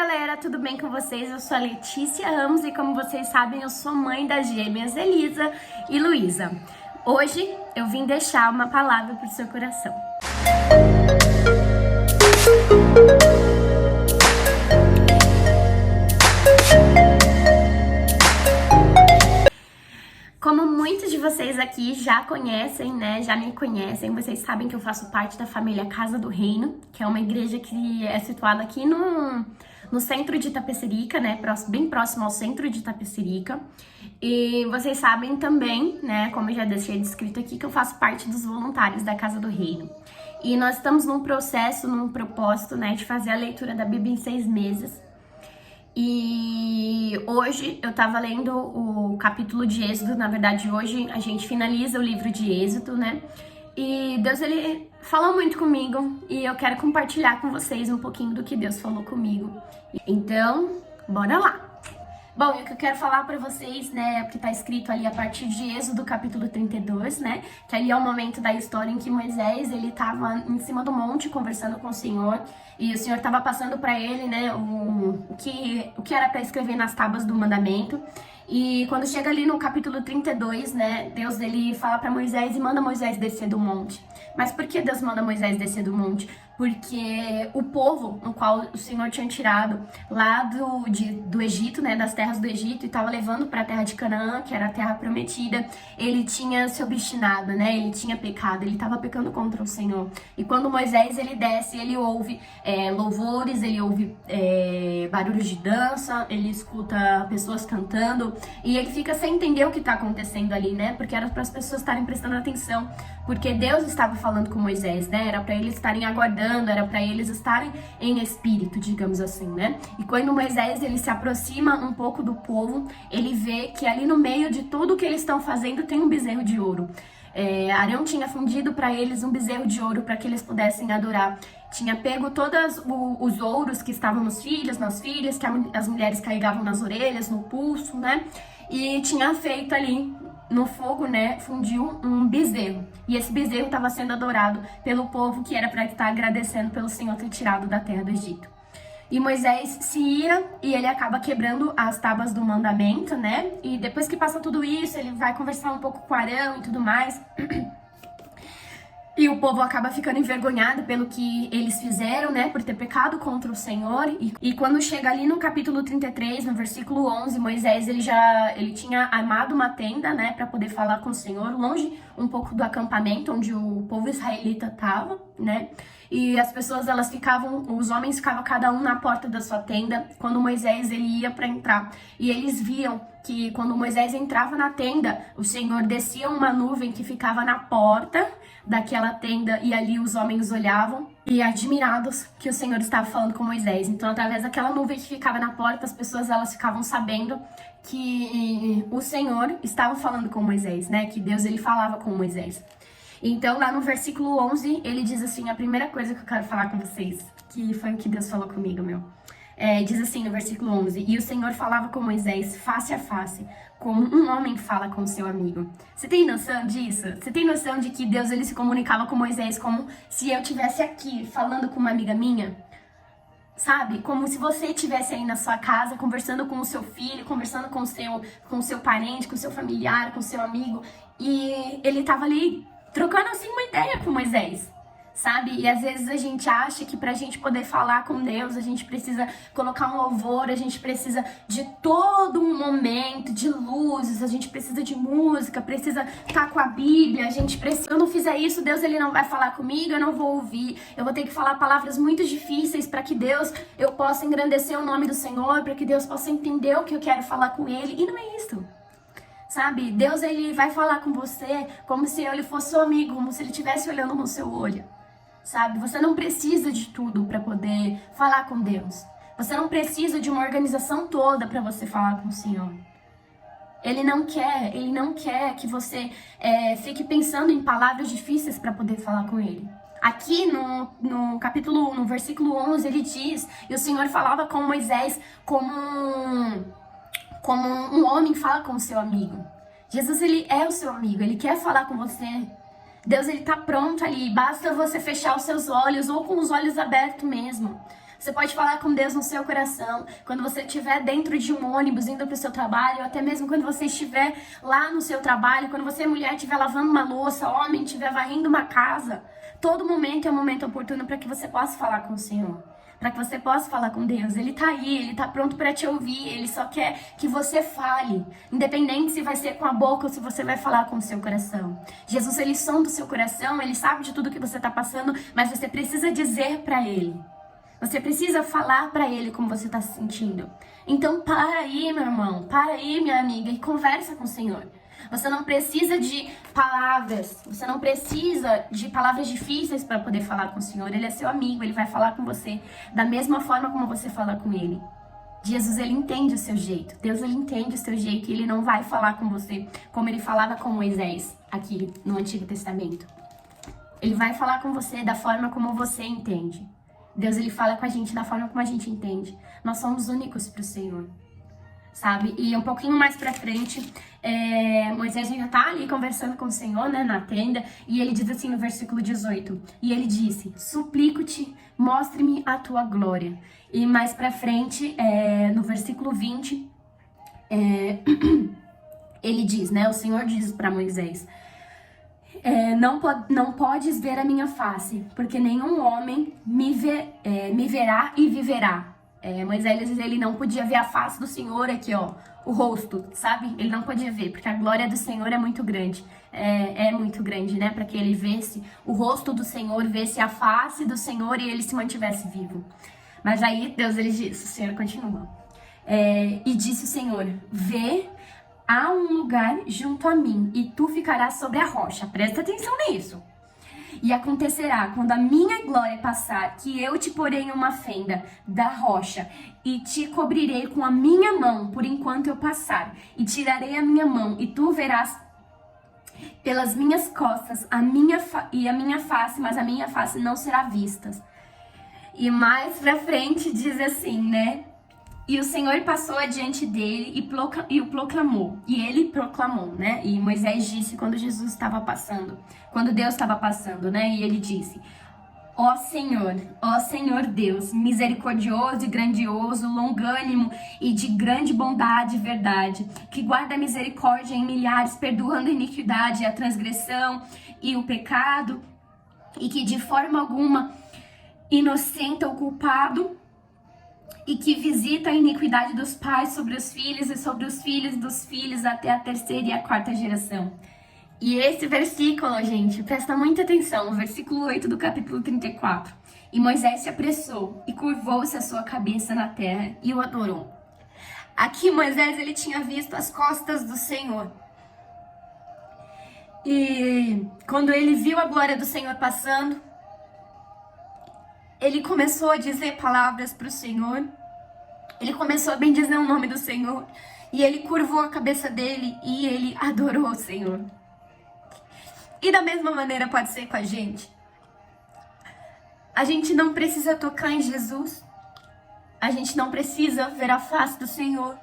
galera, tudo bem com vocês? Eu sou a Letícia Ramos e como vocês sabem, eu sou mãe das gêmeas Elisa e Luísa. Hoje eu vim deixar uma palavra pro seu coração. Como muitos de vocês aqui já conhecem, né, já me conhecem, vocês sabem que eu faço parte da família Casa do Reino, que é uma igreja que é situada aqui no centro de Itapecerica, né, bem próximo ao centro de Itapecerica. E vocês sabem também, né, como eu já deixei descrito aqui, que eu faço parte dos voluntários da Casa do Reino. E nós estamos num processo, num propósito, né, de fazer a leitura da Bíblia em 6 meses. E hoje eu tava lendo o capítulo de Êxodo, na verdade hoje a gente finaliza o livro de Êxodo, né? E Deus, ele falou muito comigo e eu quero compartilhar com vocês um pouquinho do que Deus falou comigo. Então, bora lá! Bom, e o que eu quero falar pra vocês, né, porque tá escrito ali a partir de Êxodo capítulo 32, né, que ali é o momento da história em que Moisés, ele tava em cima do monte conversando com o Senhor, e o Senhor tava passando pra ele, né, o que era pra escrever nas tábuas do mandamento. E quando chega ali no capítulo 32, né, Deus, ele fala pra Moisés e manda Moisés descer do monte. Mas por que Deus manda Moisés descer do monte? Porque o povo no qual o Senhor tinha tirado lá do Egito, né, das terras do Egito, e estava levando para a terra de Canaã, que era a terra prometida, ele tinha se obstinado, né, ele tinha pecado, ele estava pecando contra o Senhor. E quando Moisés, ele desce, ele ouve louvores, ele ouve barulhos de dança, ele escuta pessoas cantando, e ele fica sem entender o que está acontecendo ali, né, porque era para as pessoas estarem prestando atenção, porque Deus estava falando com Moisés, né, era para eles estarem aguardando, era para eles estarem em espírito, digamos assim, né? E quando Moisés, ele se aproxima um pouco do povo, ele vê que ali no meio de tudo que eles estão fazendo tem um bezerro de ouro. Arão tinha fundido para eles um bezerro de ouro para que eles pudessem adorar. Tinha pego todos os ouros que estavam nos filhos, nas filhas, que as mulheres carregavam nas orelhas, no pulso, né? E tinha feito ali no fogo, né, fundiu um bezerro. E esse bezerro estava sendo adorado pelo povo, que era para estar agradecendo pelo Senhor ter tirado da terra do Egito. E Moisés se ira e ele acaba quebrando as tábuas do mandamento, né? E depois que passa tudo isso, ele vai conversar um pouco com Arão e tudo mais. E o povo acaba ficando envergonhado pelo que eles fizeram, né, por ter pecado contra o Senhor. E quando chega ali no capítulo 33, no versículo 11, Moisés, ele tinha armado uma tenda, né, para poder falar com o Senhor, longe um pouco do acampamento onde o povo israelita estava, né. E as pessoas, os homens ficavam cada um na porta da sua tenda quando Moisés, ele ia para entrar. E eles viam que quando Moisés entrava na tenda, o Senhor descia uma nuvem que ficava na porta daquela tenda, e ali os homens olhavam e admirados que o Senhor estava falando com Moisés. Então, através daquela nuvem que ficava na porta, as pessoas, elas ficavam sabendo que o Senhor estava falando com Moisés, né? Que Deus, ele falava com Moisés. Então, lá no versículo 11, ele diz assim, a primeira coisa que eu quero falar com vocês, que foi o que Deus falou comigo, diz assim no versículo 11, e o Senhor falava com Moisés face a face, como um homem fala com seu amigo. Você tem noção disso? Você tem noção de que Deus, ele se comunicava com Moisés como se eu estivesse aqui falando com uma amiga minha? Sabe? Como se você estivesse aí na sua casa, conversando com o seu filho, conversando com o seu parente, com o seu familiar, com o seu amigo, e ele estava ali trocando assim uma ideia com Moisés, sabe? E às vezes a gente acha que pra gente poder falar com Deus, a gente precisa colocar um louvor, a gente precisa de todo um momento, de luzes, a gente precisa de música, precisa estar com a Bíblia, a gente precisa... Se eu não fizer isso, Deus, ele não vai falar comigo, eu não vou ouvir, eu vou ter que falar palavras muito difíceis para que Deus, eu possa engrandecer o nome do Senhor, para que Deus possa entender o que eu quero falar com ele, e não é isso. Sabe, Deus, ele vai falar com você como se ele fosse seu amigo, como se ele estivesse olhando no seu olho. Sabe, você não precisa de tudo para poder falar com Deus. Você não precisa de uma organização toda para você falar com o Senhor. Ele não quer que você fique pensando em palavras difíceis para poder falar com ele. Aqui no versículo 11, ele diz, e o Senhor falava com Moisés como um homem fala com o seu amigo. Jesus, ele é o seu amigo, ele quer falar com você. Deus, ele tá pronto ali, basta você fechar os seus olhos ou com os olhos abertos mesmo. Você pode falar com Deus no seu coração, quando você estiver dentro de um ônibus indo para o seu trabalho, ou até mesmo quando você estiver lá no seu trabalho, quando você, mulher, estiver lavando uma louça, homem, estiver varrendo uma casa. Todo momento é um momento oportuno para que você possa falar com o Senhor, para que você possa falar com Deus. Ele tá aí, ele tá pronto para te ouvir, ele só quer que você fale, independente se vai ser com a boca ou se você vai falar com o seu coração. Jesus, ele sonda o seu coração, ele sabe de tudo que você tá passando, mas você precisa dizer para ele. Você precisa falar para ele como você tá se sentindo. Então para aí, meu irmão, para aí, minha amiga, e conversa com o Senhor. Você não precisa de palavras, você não precisa de palavras difíceis para poder falar com o Senhor. Ele é seu amigo, ele vai falar com você da mesma forma como você fala com ele. Jesus, ele entende o seu jeito. Deus, ele entende o seu jeito e ele não vai falar com você como ele falava com Moisés aqui no Antigo Testamento. Ele vai falar com você da forma como você entende. Deus, ele fala com a gente da forma como a gente entende. Nós somos únicos para o Senhor, sabe? E um pouquinho mais pra frente, Moisés já tá ali conversando com o Senhor, né, na tenda, e ele diz assim no versículo 18, e ele disse, suplico-te, mostre-me a tua glória. E mais pra frente, no versículo 20, ele diz, né, o Senhor diz pra Moisés, não podes ver a minha face, porque nenhum homem me verá e viverá. Moisés, ele não podia ver a face do Senhor aqui, ó, o rosto, sabe? Ele não podia ver, porque a glória do Senhor é muito grande. É muito grande, né? Para que ele vesse o rosto do Senhor, vesse a face do Senhor e ele se mantivesse vivo. Mas aí Deus, ele disse, o Senhor continua. E disse o Senhor, vê, há um lugar junto a mim e tu ficarás sobre a rocha. Presta atenção nisso. E acontecerá, quando a minha glória passar, que eu te porei em uma fenda da rocha e te cobrirei com a minha mão por enquanto eu passar. E tirarei a minha mão e tu verás pelas minhas costas a minha face, mas a minha face não será vista. E mais pra frente diz assim, né? E o Senhor passou adiante dele e o proclamou. E ele proclamou, né? E Moisés disse quando Jesus estava passando, quando Deus estava passando, né? E ele disse, ó Senhor Deus, misericordioso e grandioso, longânimo e de grande bondade e verdade, que guarda a misericórdia em milhares, perdoando a iniquidade, a transgressão e o pecado, e que de forma alguma inocenta o culpado, e que visita a iniquidade dos pais sobre os filhos e sobre os filhos dos filhos até a terceira e a quarta geração. E esse versículo, gente, presta muita atenção, o versículo 8 do capítulo 34. E Moisés se apressou e curvou-se a sua cabeça na terra e o adorou. Aqui Moisés, ele tinha visto as costas do Senhor. E quando ele viu a glória do Senhor passando, ele começou a dizer palavras para o Senhor. Ele começou a bendizer o nome do Senhor. E ele curvou a cabeça dele e ele adorou o Senhor. E da mesma maneira pode ser com a gente. A gente não precisa tocar em Jesus. A gente não precisa ver a face do Senhor.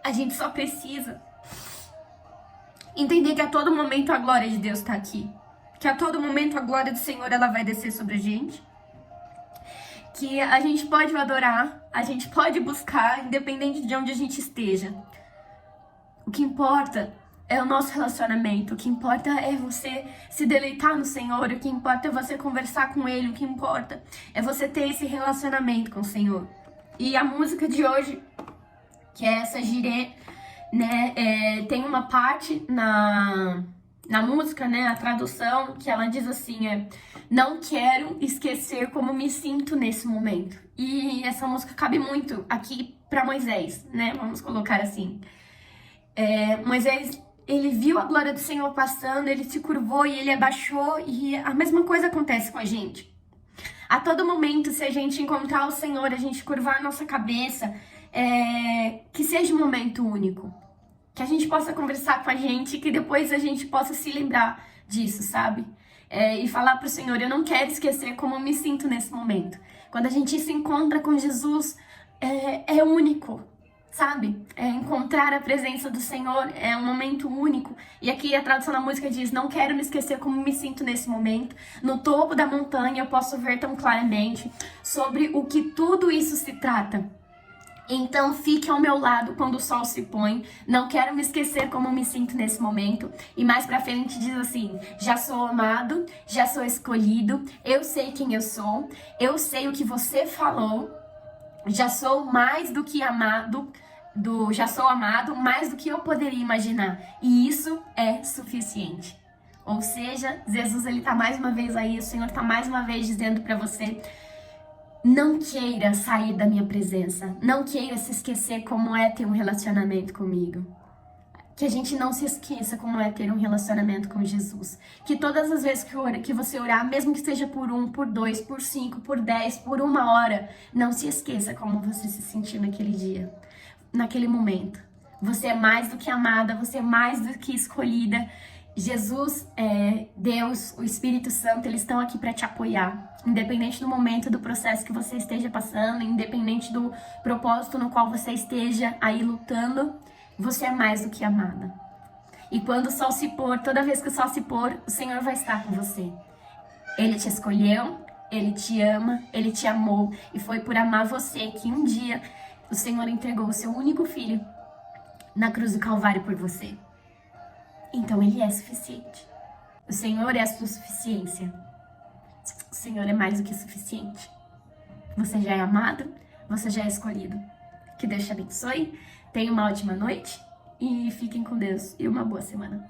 A gente só precisa entender que a todo momento a glória de Deus está aqui. Que a todo momento a glória do Senhor ela vai descer sobre a gente. Que a gente pode adorar, a gente pode buscar, independente de onde a gente esteja. O que importa é o nosso relacionamento, o que importa é você se deleitar no Senhor, o que importa é você conversar com Ele, o que importa é você ter esse relacionamento com o Senhor. E a música de hoje, que é essa Jirê, né, tem uma parte na música, né, a tradução, que ela diz assim, não quero esquecer como me sinto nesse momento. E essa música cabe muito aqui para Moisés, né, vamos colocar assim. Moisés, ele viu a glória do Senhor passando, ele se curvou e ele abaixou, e a mesma coisa acontece com a gente. A todo momento, se a gente encontrar o Senhor, a gente curvar a nossa cabeça, que seja um momento único. Que a gente possa conversar com a gente, que depois a gente possa se lembrar disso, sabe? E falar pro Senhor, eu não quero esquecer como eu me sinto nesse momento. Quando a gente se encontra com Jesus, é único, sabe? Encontrar a presença do Senhor é um momento único. E aqui a tradução da música diz: não quero me esquecer como me sinto nesse momento. No topo da montanha eu posso ver tão claramente sobre o que tudo isso se trata. Então fique ao meu lado quando o sol se põe. Não quero me esquecer como me sinto nesse momento. E mais pra frente diz assim: já sou amado, já sou escolhido, eu sei quem eu sou, eu sei o que você falou, já sou mais do que amado, já sou amado mais do que eu poderia imaginar. E isso é suficiente. Ou seja, Jesus ele tá mais uma vez aí, o Senhor tá mais uma vez dizendo pra você: não queira sair da minha presença. Não queira se esquecer como é ter um relacionamento comigo. Que a gente não se esqueça como é ter um relacionamento com Jesus. Que todas as vezes que você orar, mesmo que seja por 1, por 2, por 5, por 10, por 1 hora, não se esqueça como você se sentiu naquele dia, naquele momento. Você é mais do que amada, você é mais do que escolhida. Jesus, Deus, o Espírito Santo, eles estão aqui para te apoiar. Independente do momento, do processo que você esteja passando, independente do propósito no qual você esteja aí lutando, você é mais do que amada. E quando o sol se pôr, toda vez que o sol se pôr, o Senhor vai estar com você. Ele te escolheu, Ele te ama, Ele te amou. E foi por amar você que um dia o Senhor entregou o seu único filho na cruz do Calvário por você. Então Ele é suficiente. O Senhor é a sua suficiência. O Senhor é mais do que suficiente. Você já é amado, você já é escolhido. Que Deus te abençoe, tenha uma ótima noite e fiquem com Deus e uma boa semana.